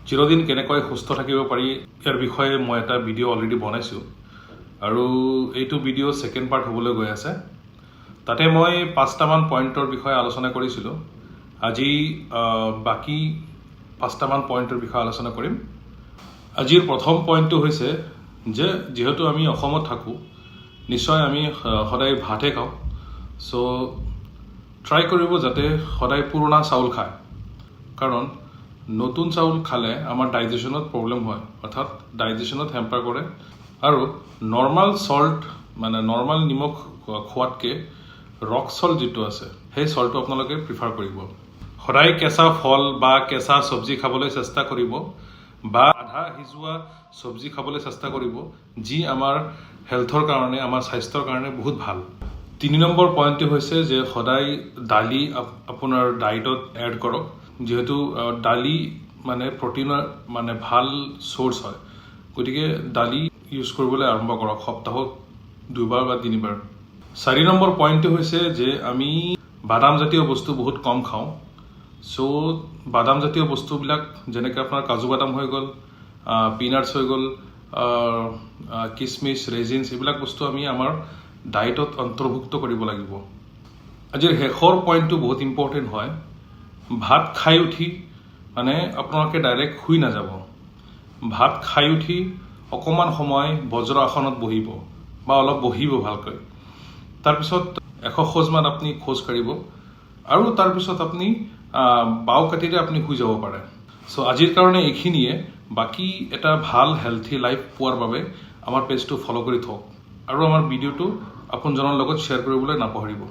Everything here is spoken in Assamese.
চিৰদিন কেনেকৈ সুস্থ থাকিব পাৰি ইয়াৰ বিষয়ে মই এটা ভিডিঅ' অলৰেডি বনাইছোঁ আৰু এইটো ভিডিঅ' ছেকেণ্ড পাৰ্ট হ'বলৈ গৈ আছে। তাতে মই 5টামান পইণ্টৰ বিষয়ে আলোচনা কৰিছিলোঁ। আজি বাকী 5টামান পইণ্টৰ বিষয়ে আলোচনা কৰিম। আজিৰ প্ৰথম পইণ্টটো হৈছে যে যিহেতু আমি অসমত থাকোঁ, নিশ্চয় আমি সদায় ভাতহে খাওঁ। চ' ট্ৰাই কৰিব যাতে সদায় পুৰণা চাউল খায়, কাৰণ নতুন চাউল খালে আমাৰ ডাইজেশ্যনত প্ৰব্লেম হয়, অৰ্থাৎ ডাইজেশ্যনত হেম্পাৰ কৰে। আৰু নৰ্মাল চল্ট মানে নৰ্মাল নিমখ খোৱাতকৈ ৰক চল্ট যিটো আছে সেই চল্টটো আপোনালোকে প্ৰিফাৰ কৰিব। সদায় কেঁচা ফল বা কেঁচা চব্জি খাবলৈ চেষ্টা কৰিব বা আধা সিজোৱা চব্জি খাবলৈ চেষ্টা কৰিব, যি আমাৰ হেল্থৰ কাৰণে, আমাৰ স্বাস্থ্যৰ কাৰণে বহুত ভাল। 3 নম্বৰ পইণ্টটো হৈছে যে সদায় দালি আপোনাৰ ডায়েটত এড কৰক, যিহেতু দালি মানে প্ৰটিনৰ মানে ভাল চ'ৰ্চ হয়। গতিকে দালি ইউজ কৰিবলৈ আৰম্ভ কৰক, সপ্তাহত 2বাৰ বা 3বাৰ। 4 নম্বৰ পইণ্টটো হৈছে যে আমি বাদামজাতীয় বস্তু বহুত কম খাওঁ। চ' বাদামজাতীয় বস্তুবিলাক যেনেকৈ আপোনাৰ কাজু বাদাম হৈ গ'ল, পিনাটছ হৈ গ'ল, কিচমিচ, ৰেজিনছ, এইবিলাক বস্তু আমি আমাৰ ডায়েটত অন্তৰ্ভুক্ত কৰিব লাগিব। আজিৰ শেষৰ পইণ্টটো বহুত ইম্পৰ্টেণ্ট হয়। ভাত খাই উঠি মানে আপোনালোকে ডাইৰেক্ট শুই নাযাব। ভাত খাই উঠি অকণমান সময় বজ্ৰ আসনত বহিব বা অলপ বহিব ভালকৈ। তাৰপিছত 100 খোজমান আপুনি খোজ কাঢ়িব আৰু তাৰপিছত আপুনি বাওঁ কাটিৰে আপুনি শুই যাব পাৰে। চ' আজিৰ কাৰণে এইখিনিয়ে। বাকী এটা ভাল হেল্থি লাইফ পোৱাৰ বাবে আমাৰ পেজটো ফ'ল' কৰি থওক আৰু আমাৰ ভিডিঅ'টো আপোনজনৰ লগত শ্বেয়াৰ কৰিবলৈ নাপাহৰিব।